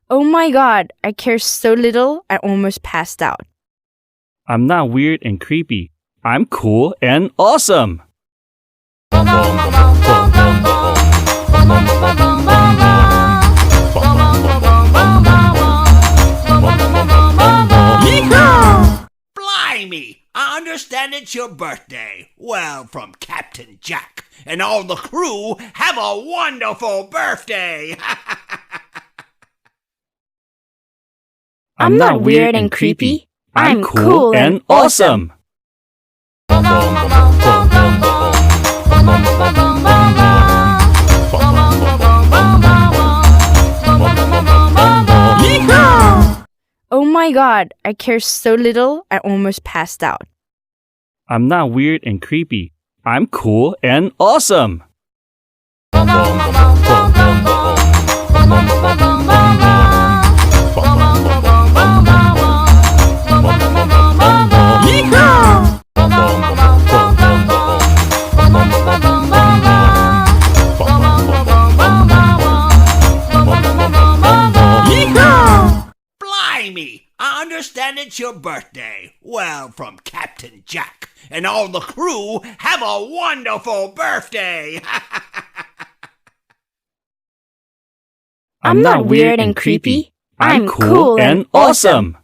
Oh my god, I care so little, I almost passed out. I'm not weird and creepy. I'm cool and awesome. Yeehaw! Blimey! I understand it's your birthday. Well, from Captain Jack and all the crew, have a wonderful birthday! I'm not weird and creepy. I'm cool and awesome. Yeehaw! Oh my god, I care so little, I almost passed out. I'm not weird and creepy. I'm cool and awesome. Yeehaw! Yeehaw! Blimey! I understand it's your birthday. Well, from Captain Jack and all the crew, have a wonderful birthday! I'm not weird and creepy. I'm cool and awesome.